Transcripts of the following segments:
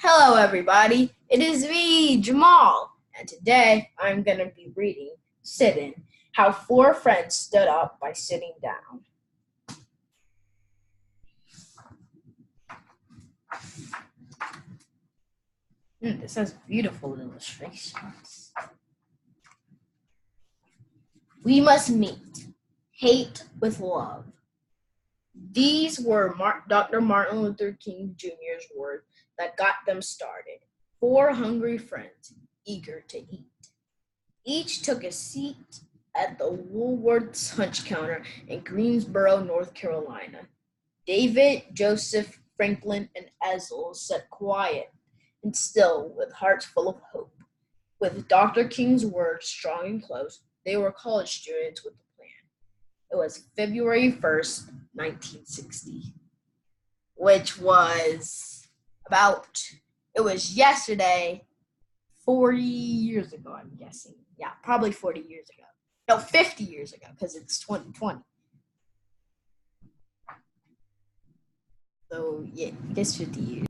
Hello, everybody. It is me, Jamal, and today I'm going to be reading Sitting, How Four Friends Stood Up by Sitting Down. This has beautiful illustrations. We must meet. Hate with love. These were Dr. Martin Luther King Jr.'s words that got them started. Four hungry friends, eager to eat. Each took a seat at the Woolworth's lunch counter in Greensboro, North Carolina. David, Joseph, Franklin, and Ezel sat quiet and still with hearts full of hope. With Dr. King's words strong and close, they were college students with a plan. It was February 1st, 1960, which was it was yesterday, 40 years ago, I'm guessing. Yeah, probably 40 years ago. No, 50 years ago, because it's 2020. So, yeah, I guess 50 years.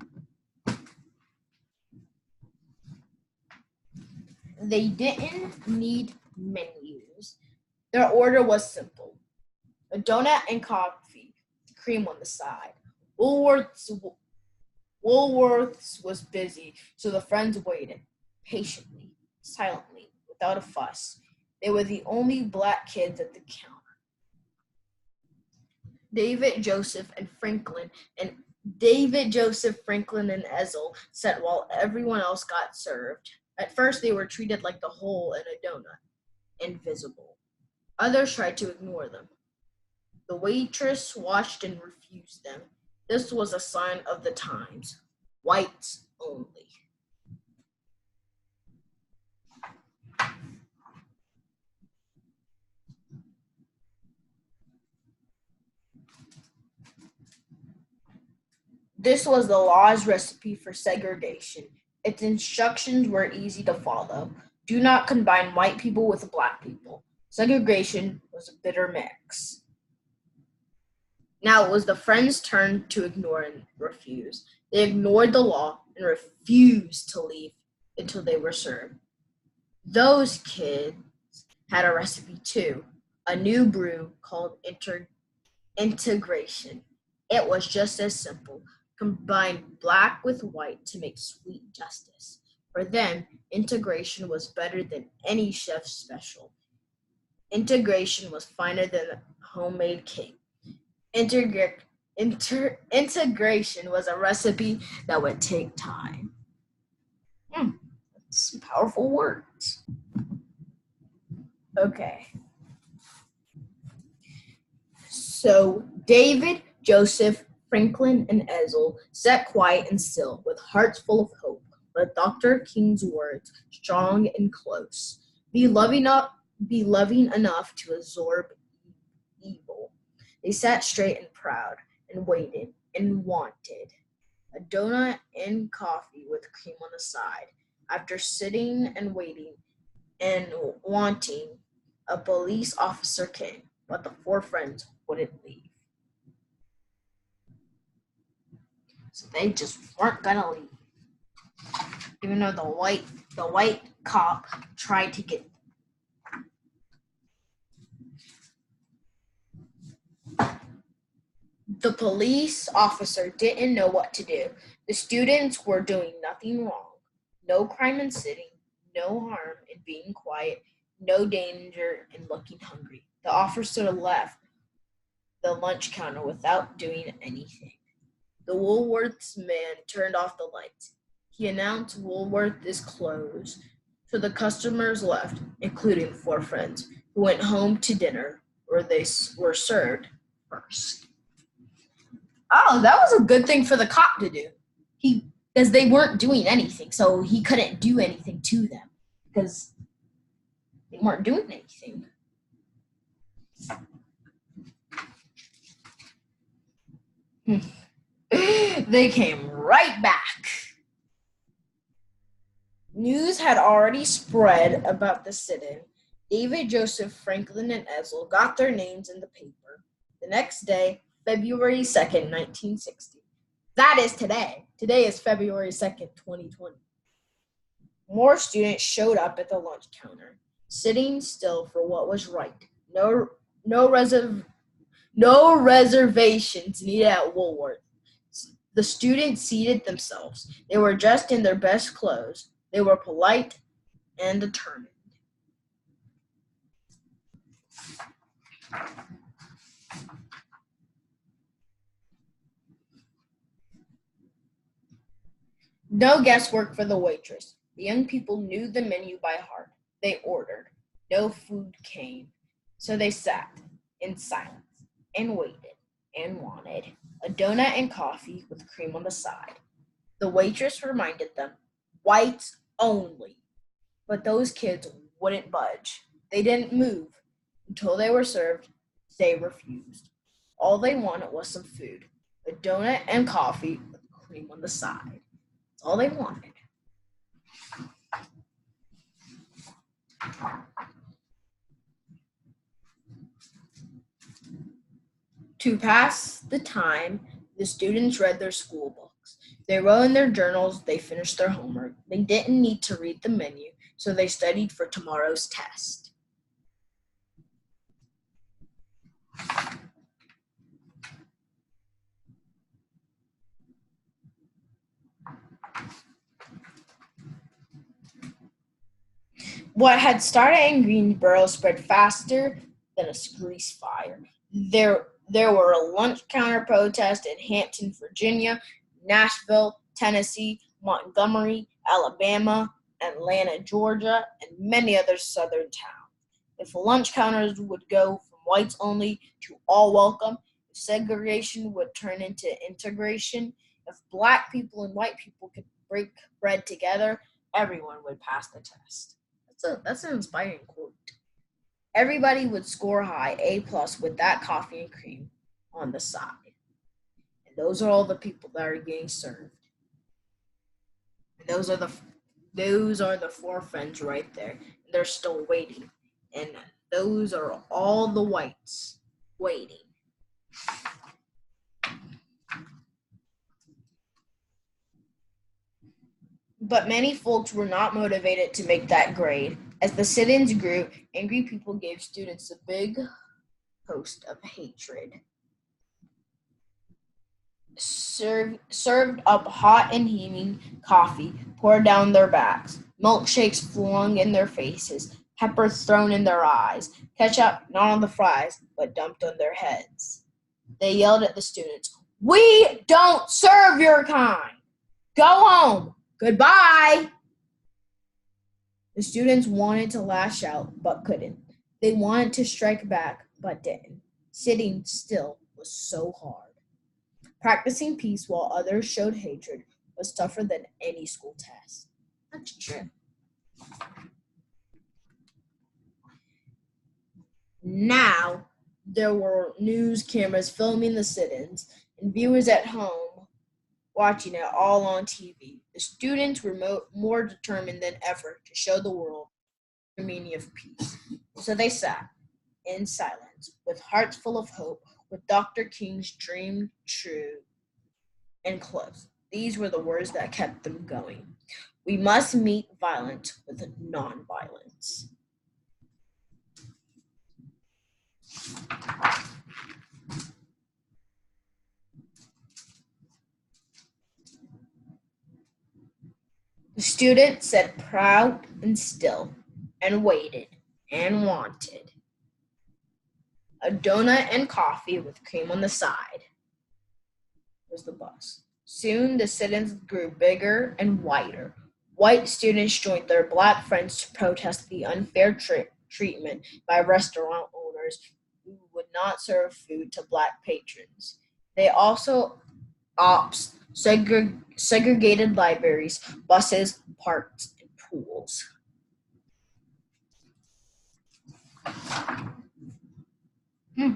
They didn't need menus. Their order was simple. A donut and coffee, cream on the side. Woolworth's was busy, so the friends waited, patiently, silently, without a fuss. They were the only black kids at the counter. David, Joseph, Franklin, and Ezel sat while everyone else got served. At first, they were treated like the hole in a donut, invisible. Others tried to ignore them. The waitress watched and refused them. This was a sign of the times. Whites only. This was the law's recipe for segregation. Its instructions were easy to follow. Do not combine white people with black people. Segregation was a bitter mix. Now it was the friends' turn to ignore and refuse. They ignored the law and refused to leave until they were served. Those kids had a recipe too, a new brew called integration. It was just as simple. Combine black with white to make sweet justice. For them, integration was better than any chef's special. Integration was finer than homemade cake. Integration was a recipe that would take time. That's some powerful words. Okay. So David, Joseph, Franklin, and Ezel sat quiet and still, with hearts full of hope. But Dr. King's words, strong and close, be loving enough to absorb evil. They sat straight and proud, and waited, and wanted. A donut and coffee with cream on the side. After sitting and waiting and wanting, a police officer came, but the four friends wouldn't leave. So they just weren't gonna leave. Even though the white cop tried to get them. The police officer didn't know what to do. The students were doing nothing wrong. No crime in sitting, no harm in being quiet, no danger in looking hungry. The officer left the lunch counter without doing anything. The Woolworth's man turned off the lights. He announced Woolworth is closed. So the customers left, including four friends, who went home to dinner, where they were served first. Oh, that was a good thing for the cop to do. Because they weren't doing anything, so he couldn't do anything to them because they weren't doing anything. They came right back. News had already spread about the sit-in. David, Joseph, Franklin, and Ezel got their names in the paper. The next day, February 2nd, 1960, That is today. Today is February 2nd, 2020. More students showed up at the lunch counter, sitting still for what was right. No, no reservations needed at Woolworth. The students seated themselves. They were dressed in their best clothes. They were polite and determined. No guesswork for the waitress. The young people knew the menu by heart. They ordered. No food came. So they sat in silence and waited and wanted a donut and coffee with cream on the side. The waitress reminded them, whites only. But those kids wouldn't budge. They didn't move. Until they were served, they refused. All they wanted was some food, a donut and coffee with cream on the side. That's all they wanted. To pass the time, the students read their school books. They wrote in their journals, they finished their homework. They didn't need to read the menu, so they studied for tomorrow's test. What had started in Greensboro spread faster than a grease fire. There were a lunch counter protests in Hampton, Virginia, Nashville, Tennessee, Montgomery, Alabama, Atlanta, Georgia, and many other southern towns. If lunch counters would go from whites only to all welcome, if segregation would turn into integration, if black people and white people could break bread together, everyone would pass the test. That's an inspiring quote. Everybody would score high, A plus, with that coffee and cream on the side. And those are all the people that are getting served. And those are the four friends right there. And they're still waiting. And those are all the whites waiting. But many folks were not motivated to make that grade. As the sit-ins grew, angry people gave students a big host of hatred. Served up hot and heaving coffee poured down their backs, milkshakes flung in their faces, peppers thrown in their eyes, ketchup not on the fries, but dumped on their heads. They yelled at the students, "We don't serve your kind! Go home! Goodbye!" The students wanted to lash out, but couldn't. They wanted to strike back, but didn't. Sitting still was so hard. Practicing peace while others showed hatred was tougher than any school test. That's true. Now, there were news cameras filming the sit-ins and viewers at home watching it all on TV. The students were more determined than ever to show the world the meaning of peace. So they sat in silence, with hearts full of hope, with Dr. King's dream true and close. These were the words that kept them going. We must meet violence with nonviolence. The student sat proud and still, and waited and wanted a donut and coffee with cream on the side. Was the bus. Soon the sit-ins grew bigger and wider. White students joined their black friends to protest the unfair treatment by restaurant owners who would not serve food to black patrons. They also segregated libraries, buses, parks, and pools. Hmm.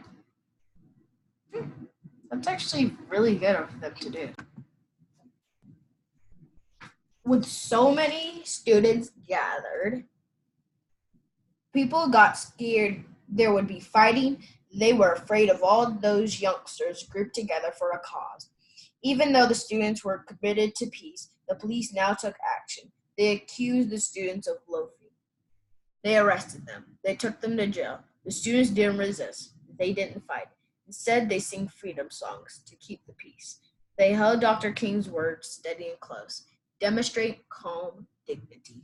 That's actually really good of them to do. With so many students gathered, people got scared there would be fighting. They were afraid of all those youngsters grouped together for a cause. Even though the students were committed to peace, the police now took action. They accused the students of loafing. They arrested them. They took them to jail. The students didn't resist. They didn't fight. Instead, they sing freedom songs to keep the peace. They held Dr. King's words steady and close. Demonstrate calm dignity.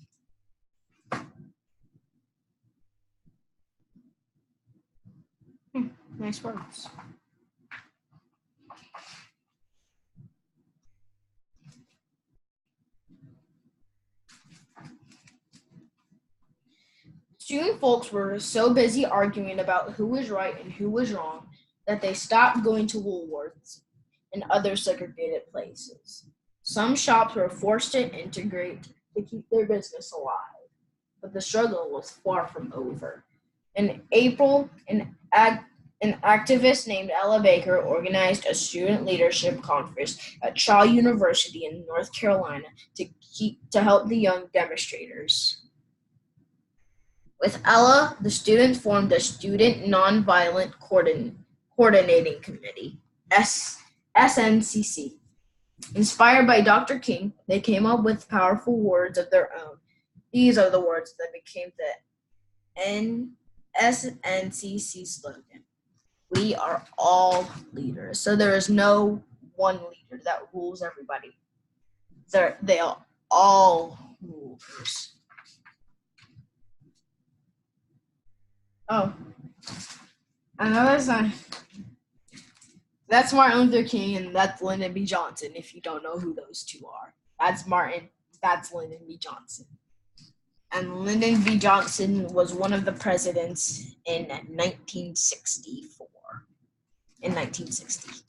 Nice words. Student folks were so busy arguing about who was right and who was wrong that they stopped going to Woolworths and other segregated places. Some shops were forced to integrate to keep their business alive, but the struggle was far from over. In April, an activist named Ella Baker organized a student leadership conference at Shaw University in North Carolina to help the young demonstrators. With Ella, the students formed a Student Nonviolent Coordinating Committee, SNCC. Inspired by Dr. King, they came up with powerful words of their own. These are the words that became the SNCC slogan. We are all leaders. So there is no one leader that rules everybody. They are all rulers. Oh, another sign. That's Martin Luther King and that's Lyndon B. Johnson, if you don't know who those two are. That's Martin, that's Lyndon B. Johnson. And Lyndon B. Johnson was one of the presidents in 1964. In 1960.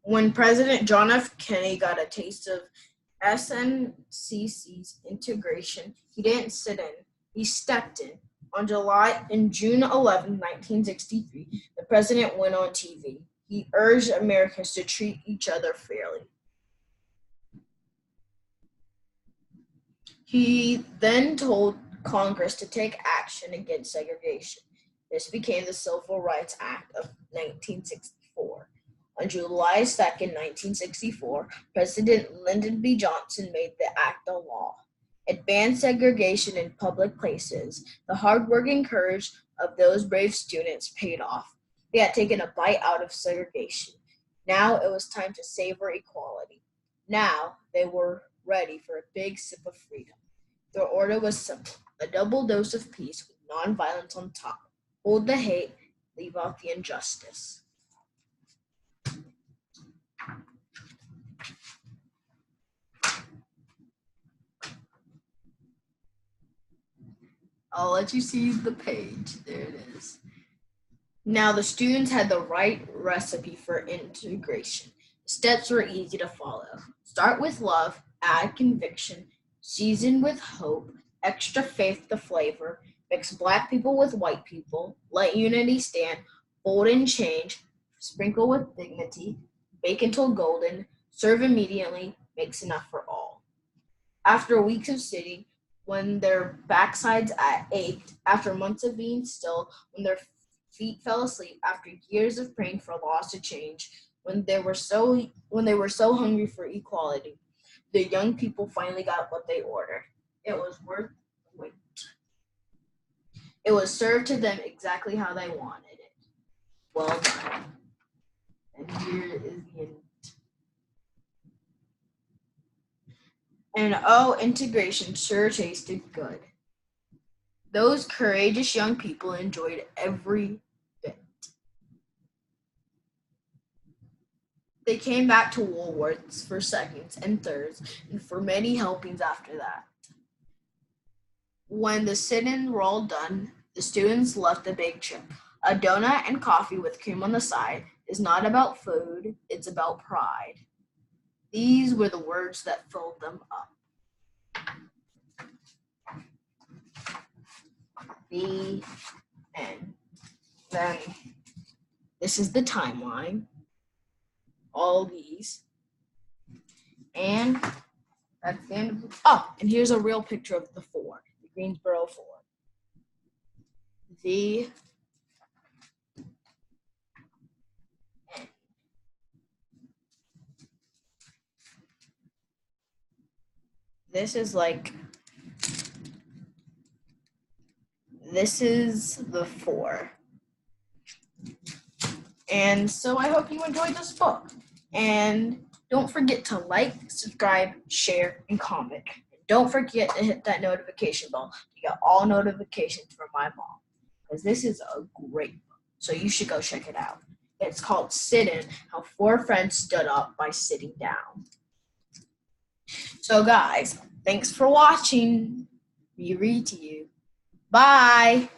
When President John F. Kennedy got a taste of SNCC's integration, he didn't sit in. He stepped in. On June 11, 1963, the president went on TV. He urged Americans to treat each other fairly. He then told Congress to take action against segregation. This became the Civil Rights Act of 1964. On July 2nd, 1964, President Lyndon B. Johnson made the act a law. It banned segregation in public places. The hard-working courage of those brave students paid off. They had taken a bite out of segregation. Now it was time to savor equality. Now they were ready for a big sip of freedom. Their order was simple: a double dose of peace with nonviolence on top. Hold the hate, leave out the injustice. I'll let you see the page. There it is. Now the students had the right recipe for integration. The steps were easy to follow. Start with love, add conviction, season with hope, extra faith to flavor, mix black people with white people, let unity stand, fold and change, sprinkle with dignity, bake until golden, serve immediately, makes enough for all. After weeks of sitting, when their backsides ached, after months of being still, when their feet fell asleep, after years of praying for laws to change, when they were so hungry for equality, the young people finally got what they ordered. It was worth the wait. It was served to them exactly how they wanted it. Well done. And here is the end. And oh, integration sure tasted good. Those courageous young people enjoyed every bit. They came back to Woolworths for seconds and thirds, and for many helpings after that. When the sit-ins were all done, the students left a big trip. A donut and coffee with cream on the side is not about food, it's about pride. These were the words that filled them up. The end. Then this is the timeline. All these. And that's the end of the, oh, and here's a real picture of the four, the Greensboro Four. the this is the 4. And so I hope you enjoyed this book. And don't forget to like, subscribe, share, and comment. Don't forget to hit that notification bell to get all notifications from my mom. Because this is a great book. So you should go check it out. It's called Sit-In, How 4 Friends Stood Up by Sitting Down. So guys, thanks for watching. We read to you. Bye.